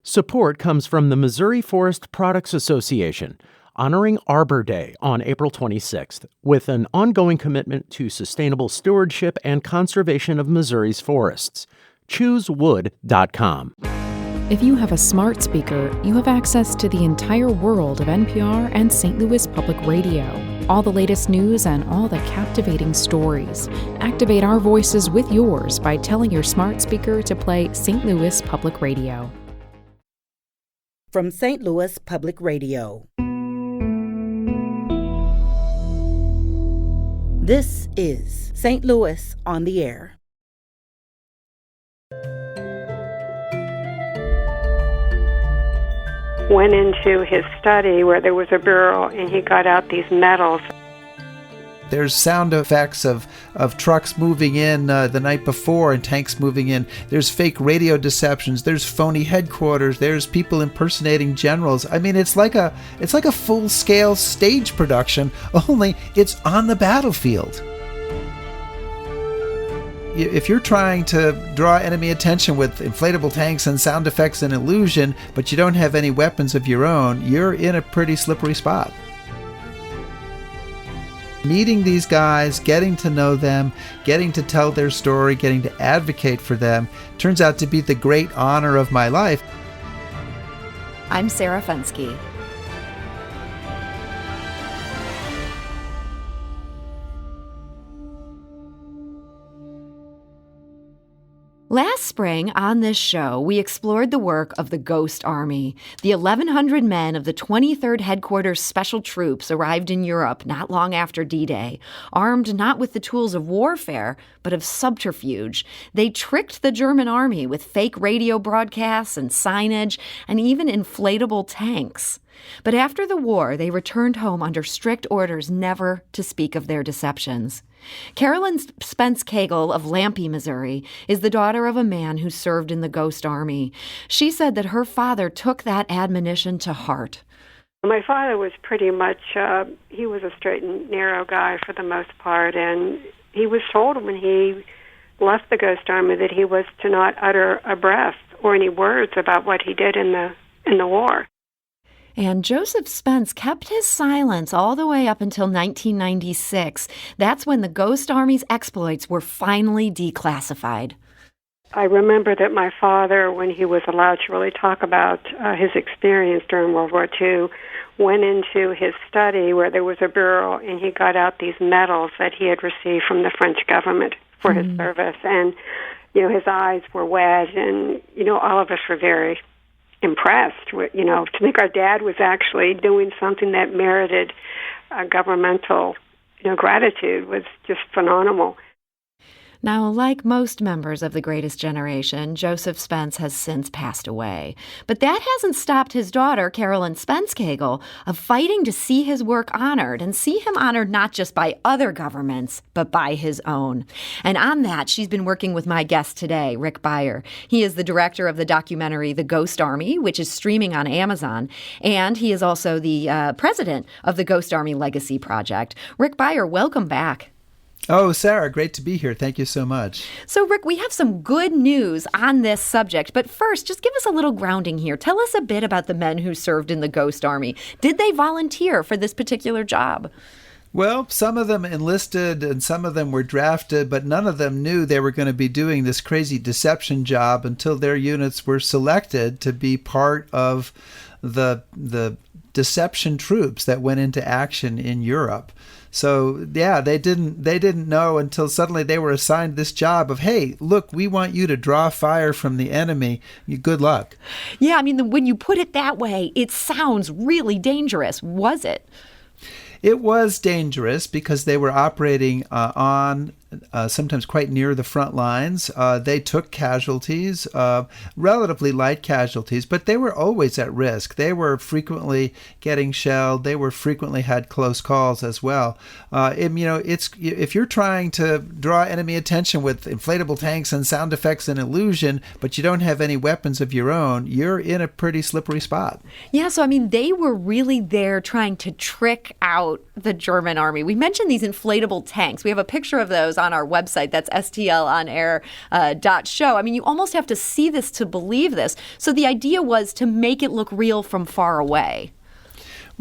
Support comes from the Missouri Forest Products Association, honoring Arbor Day on April 26th, with an ongoing commitment to sustainable stewardship and conservation of Missouri's forests. ChooseWood.com. If you have a smart speaker, you have access to the entire world of NPR and St. Louis Public Radio. All the latest news and all the captivating stories. Activate our voices with yours by telling your smart speaker to play St. Louis Public Radio. From St. Louis Public Radio. This is St. Louis on the Air. Went into his study where there was a bureau, and he got out these medals. There's sound effects of trucks moving in the night before and tanks moving in. There's fake radio deceptions. There's phony headquarters. There's people impersonating generals. I mean, it's like a full-scale stage production, only it's on the battlefield. If you're trying to draw enemy attention with inflatable tanks and sound effects and illusion, but you don't have any weapons of your own, you're in a pretty slippery spot. Meeting these guys, getting to know them, getting to tell their story, getting to advocate for them, turns out to be the great honor of my life. I'm Sarah Fensky. Last spring, on this show, we explored the work of the Ghost Army. The 1,100 men of the 23rd Headquarters Special Troops arrived in Europe not long after D-Day, armed not with the tools of warfare, but of subterfuge. They tricked the German army with fake radio broadcasts and signage, and even inflatable tanks. But after the war, they returned home under strict orders never to speak of their deceptions. Carolyn Spence-Cagle of Lampe, Missouri, is the daughter of a man who served in the Ghost Army. She said that her father took that admonition to heart. My father was pretty much, he was a straight and narrow guy for the most part, and he was told when he left the Ghost Army that he was to not utter a breath or any words about what he did in the war. And Joseph Spence kept his silence all the way up until 1996. That's when the Ghost Army's exploits were finally declassified. I remember that my father, when he was allowed to really talk about his experience during World War II, went into his study where there was a bureau, and he got out these medals that he had received from the French government for his service. And, his eyes were wet, and, all of us were very impressed with, to think our dad was actually doing something that merited governmental, gratitude was just phenomenal. Now, like most members of the Greatest Generation, Joseph Spence has since passed away. But that hasn't stopped his daughter, Carolyn Spence-Cagle, of fighting to see his work honored, and see him honored not just by other governments, but by his own. And on that, she's been working with my guest today, Rick Beyer. He is the director of the documentary The Ghost Army, which is streaming on Amazon, and he is also the president of the Ghost Army Legacy Project. Rick Beyer, welcome back. Oh, Sarah, great to be here. Thank you so much. So, Rick, we have some good news on this subject. But first, just give us a little grounding here. Tell us a bit about the men who served in the Ghost Army. Did they volunteer for this particular job? Well, some of them enlisted and some of them were drafted, but none of them knew they were going to be doing this crazy deception job until their units were selected to be part of the deception troops that went into action in Europe. So, yeah, they didn't know until suddenly they were assigned this job of, hey, look, we want you to draw fire from the enemy. Good luck. Yeah, I mean, when you put it that way, it sounds really dangerous. Was it? It was dangerous because they were operating on sometimes quite near the front lines. They took casualties, relatively light casualties, but they were always at risk. They were frequently getting shelled. They were frequently had close calls as well. If you're trying to draw enemy attention with inflatable tanks and sound effects and illusion, but you don't have any weapons of your own, you're in a pretty slippery spot. Yeah, so I mean, they were really there trying to trick out the German army. We mentioned these inflatable tanks. We have a picture of those on our website. That's stlonair.show. I mean, you almost have to see this to believe this. So the idea was to make it look real from far away.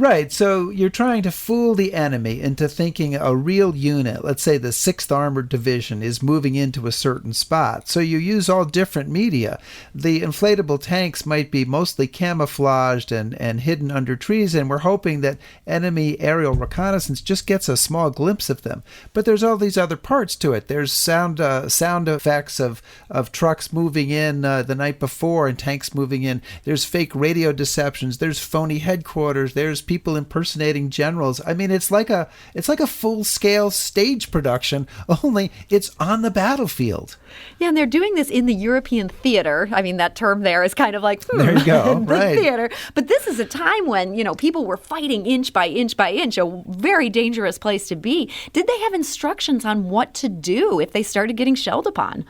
Right, so you're trying to fool the enemy into thinking a real unit, let's say the 6th Armored Division, is moving into a certain spot. So you use all different media. The inflatable tanks might be mostly camouflaged and hidden under trees, and we're hoping that enemy aerial reconnaissance just gets a small glimpse of them. But there's all these other parts to it. There's sound effects of trucks moving in the night before and tanks moving in. There's fake radio deceptions. There's phony headquarters. There's people impersonating generals. I mean, it's like a full-scale stage production, only it's on the battlefield. Yeah, and they're doing this in the European theater. I mean, that term there is kind of like, there you go, the right. theater. But this is a time when, people were fighting inch by inch by inch, a very dangerous place to be. Did they have instructions on what to do if they started getting shelled upon?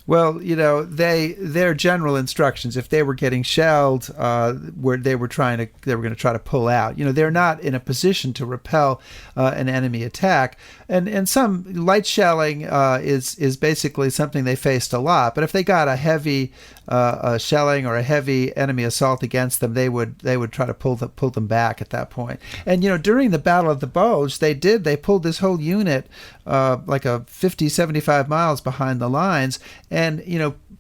Well, their general instructions, if they were getting shelled, where they were going to try to pull out. They're not in a position to repel an enemy attack, and some light shelling is basically something they faced a lot. But if they got a heavy shelling or a heavy enemy assault against them, they would try to pull them back at that point. And during the Battle of the Bulge, they pulled this whole unit like a 50, 75 miles behind the lines. And,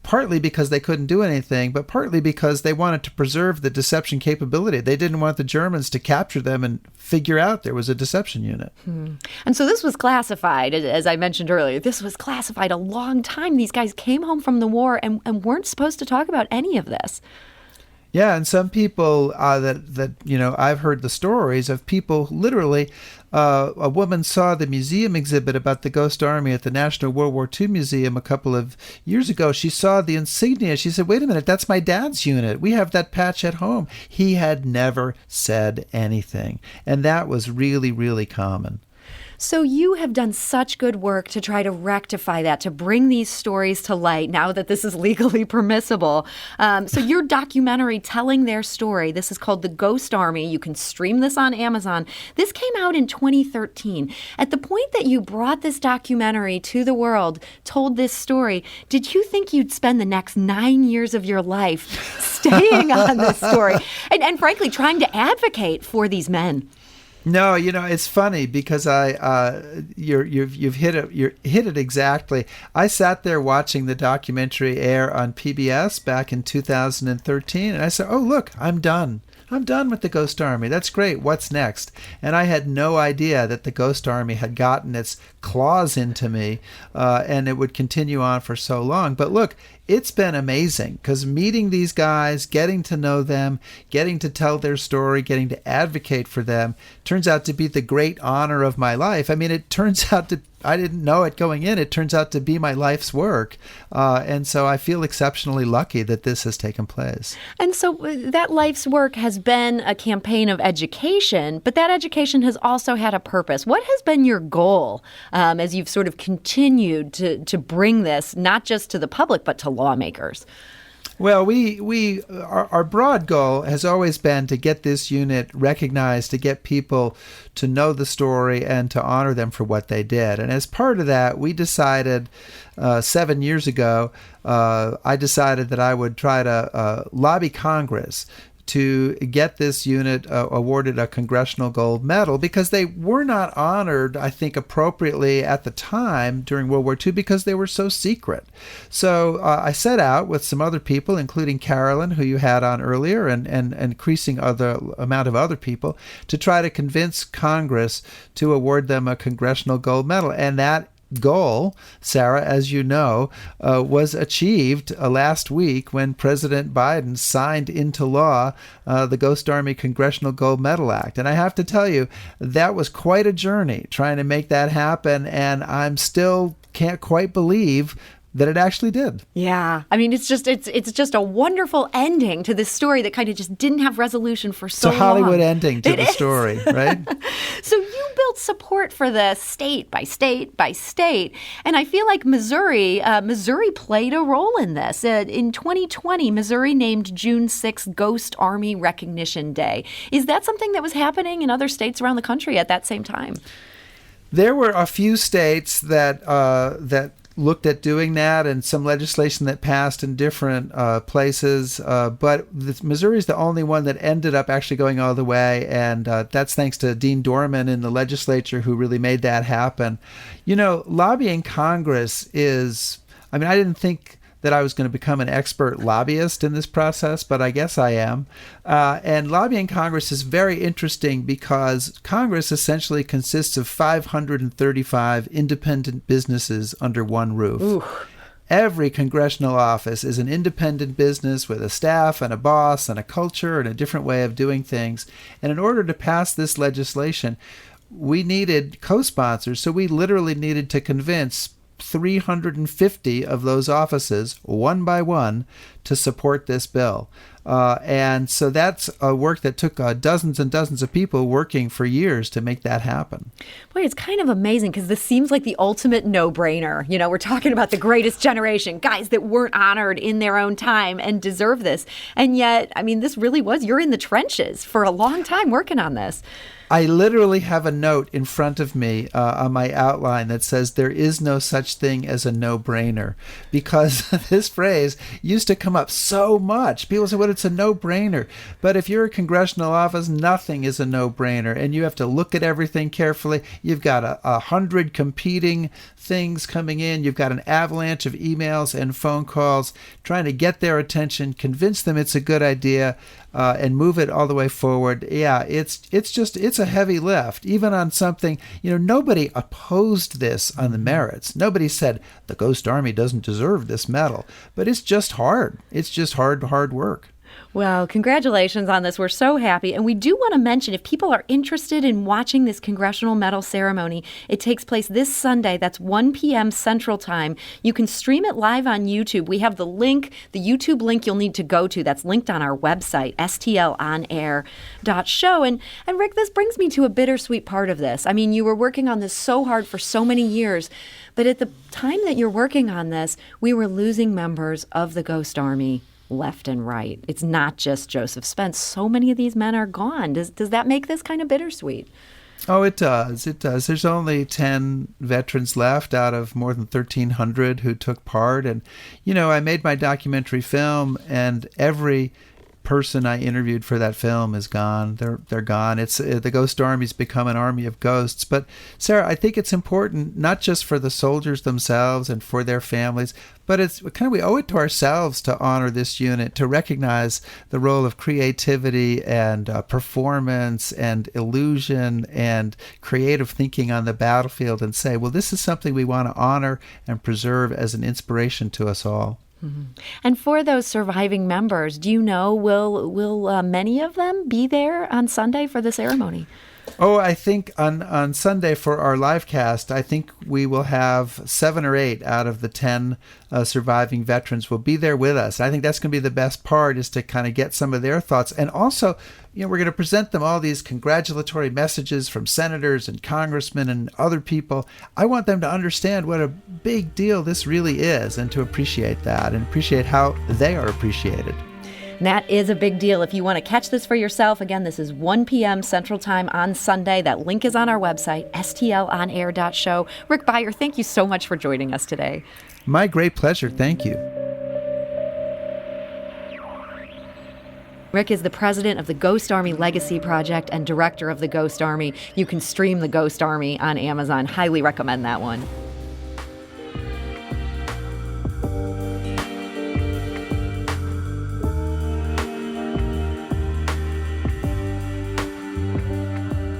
partly because they couldn't do anything, but partly because they wanted to preserve the deception capability. They didn't want the Germans to capture them and figure out there was a deception unit. And so this was classified, as I mentioned earlier. This was classified a long time. These guys came home from the war and weren't supposed to talk about any of this. Yeah, and some people that I've heard the stories of people literally. A woman saw the museum exhibit about the Ghost Army at the National World War II Museum a couple of years ago. She saw the insignia. She said, "Wait a minute, that's my dad's unit. We have that patch at home." He had never said anything, and that was really, really common. So you have done such good work to try to rectify that, to bring these stories to light now that this is legally permissible. So your documentary telling their story, this is called The Ghost Army. You can stream this on Amazon. This came out in 2013. At the point that you brought this documentary to the world, told this story, did you think you'd spend the next 9 years of your life staying on this story and frankly trying to advocate for these men? No, it's funny because you've hit it exactly. I sat there watching the documentary air on PBS back in 2013, and I said, "Oh, look, I'm done. I'm done with the Ghost Army. That's great. What's next?" And I had no idea that the Ghost Army had gotten its claws into me, and it would continue on for so long. But look, it's been amazing because meeting these guys, getting to know them, getting to tell their story, getting to advocate for them, turns out to be the great honor of my life. I mean, it turns out to, I didn't know it going in, it turns out to be my life's work. And so I feel exceptionally lucky that this has taken place. And so that life's work has been a campaign of education, but that education has also had a purpose. What has been your goal as you've sort of continued to bring this, not just to the public, but to lawmakers? Well, our broad goal has always been to get this unit recognized, to get people to know the story and to honor them for what they did. And as part of that, we decided 7 years ago, I decided that I would try to lobby Congress to get this unit awarded a Congressional Gold Medal because they were not honored, I think, appropriately at the time during World War II because they were so secret. So I set out with some other people, including Carolyn, who you had on earlier, and increasing amount of other people, to try to convince Congress to award them a Congressional Gold Medal. And that goal, Sarah, as you know, was achieved last week when President Biden signed into law the Ghost Army Congressional Gold Medal Act. And I have to tell you, that was quite a journey trying to make that happen, and I'm still can't quite believe that it actually did. Yeah. I mean, it's just a wonderful ending to this story that kind of just didn't have resolution for so long. It's a Hollywood ending to the story, right? So you built support for this state by state by state. And I feel like Missouri played a role in this. In 2020, Missouri named June 6th Ghost Army Recognition Day. Is that something that was happening in other states around the country at that same time? There were a few states that looked at doing that, and some legislation that passed in different places. But Missouri is the only one that ended up actually going all the way, and that's thanks to Dean Dorman in the legislature who really made that happen. Lobbying Congress I didn't think that I was going to become an expert lobbyist in this process, but I guess I am. And lobbying Congress is very interesting because Congress essentially consists of 535 independent businesses under one roof. Ooh. Every congressional office is an independent business with a staff and a boss and a culture and a different way of doing things. And in order to pass this legislation, we needed co-sponsors, so we literally needed to convince 350 of those offices, one by one, to support this bill. And so that's a work that took dozens and dozens of people working for years to make that happen. Boy, it's kind of amazing because this seems like the ultimate no-brainer. We're talking about the greatest generation, guys that weren't honored in their own time and deserve this. And yet, this really was, you're in the trenches for a long time working on this. I literally have a note in front of me on my outline that says there is no such thing as a no-brainer, because this phrase used to come up so much. People say, well, it's a no-brainer. But if you're a congressional office, nothing is a no-brainer, and you have to look at everything carefully. You've got 100 competing things coming in. You've got an avalanche of emails and phone calls trying to get their attention, convince them it's a good idea, and move it all the way forward. Yeah, it's a heavy lift, even on something, nobody opposed this on the merits. Nobody said the Ghost Army doesn't deserve this medal, but it's just hard. It's just hard work. Well, congratulations on this. We're so happy. And we do want to mention, if people are interested in watching this Congressional Medal Ceremony, it takes place this Sunday. That's 1 p.m. Central Time. You can stream it live on YouTube. We have the link, the YouTube link you'll need to go to. That's linked on our website, stlonair.show. And Rick, this brings me to a bittersweet part of this. You were working on this so hard for so many years, but at the time that you're working on this, we were losing members of the Ghost Army left and right. It's not just Joseph Spence. So many of these men are gone. Does that make this kind of bittersweet? Oh, it does. It does. There's only 10 veterans left out of more than 1,300 who took part. And, I made my documentary film, and every person I interviewed for that film is gone. They're gone. It's the Ghost Army's become an army of ghosts. But Sarah, I think it's important not just for the soldiers themselves and for their families, but it's kind of, we owe it to ourselves to honor this unit, to recognize the role of creativity and performance and illusion and creative thinking on the battlefield, and say, well, this is something we want to honor and preserve as an inspiration to us all. Mm-hmm. And for those surviving members, do you know, will many of them be there on Sunday for the ceremony? Oh, I think on Sunday for our live cast, I think we will have 7 or 8 out of the 10 surviving veterans will be there with us. I think that's going to be the best part, is to kind of get some of their thoughts. And also, we're going to present them all these congratulatory messages from senators and congressmen and other people. I want them to understand what a big deal this really is, and to appreciate that and appreciate how they are appreciated. And that is a big deal. If you want to catch this for yourself, again, this is 1 p.m. Central Time on Sunday. That link is on our website, stlonair.show. Rick Beyer, thank you so much for joining us today. My great pleasure. Thank you. Rick is the president of the Ghost Army Legacy Project and director of the Ghost Army. You can stream the Ghost Army on Amazon. Highly recommend that one.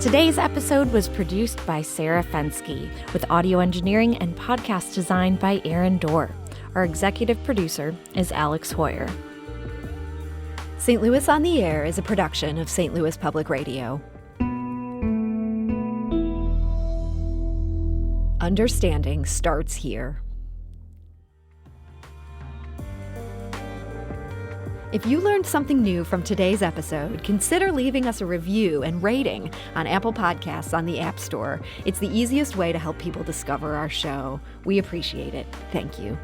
Today's episode was produced by Sarah Fensky, with audio engineering and podcast design by Aaron Dorr. Our executive producer is Alex Hoyer. St. Louis on the Air is a production of St. Louis Public Radio. Understanding starts here. If you learned something new from today's episode, consider leaving us a review and rating on Apple Podcasts on the App Store. It's the easiest way to help people discover our show. We appreciate it. Thank you.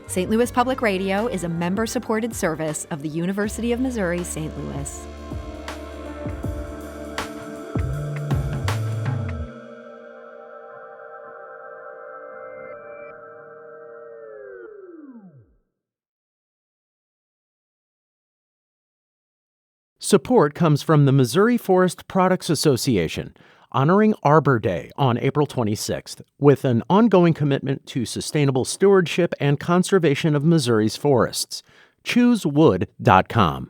St. Louis Public Radio is a member-supported service of the University of Missouri, St. Louis. Support comes from the Missouri Forest Products Association, honoring Arbor Day on April 26th with an ongoing commitment to sustainable stewardship and conservation of Missouri's forests. ChooseWood.com.